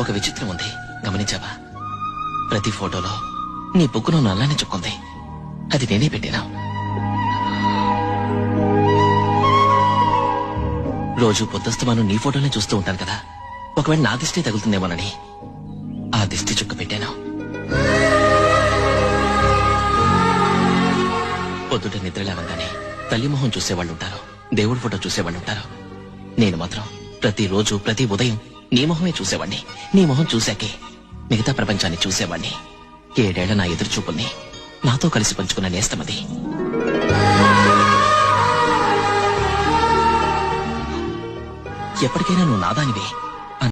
ఒక విచిత్రం ఉంది, గమనించావా? ప్రతి ఫోటోలో నీ బుక్కును నల్లానే చుక్కుంది. అది నేనే పెట్టినా. రోజు పొద్దుస్తమాను నీ ఫోటోనే చూస్తూ ఉంటాను కదా, ఒకవేళ నా దిష్టి తగులుతుందేమోనని ఆ దిష్టి చుక్క పెట్టాను. పొద్దుట నిద్ర లేవగానే తల్లి మొహం చూసేవాళ్ళుంటారు, దేవుడి ఫోటో చూసేవాళ్ళుంటారు. నేను మాత్రం ప్రతిరోజు ప్రతి ఉదయం నీ మొహమే చూసేవాణ్ణి. నీ మొహం చూశాకే మిగతా ప్రపంచాన్ని చూసేవాణ్ణి. 7 ఏళ్ల నా ఎదురు చూపుల్ని నాతో కలిసి పంచుకున్న నేస్తమది. ఎప్పటికైనా నువ్వు నాదానివే.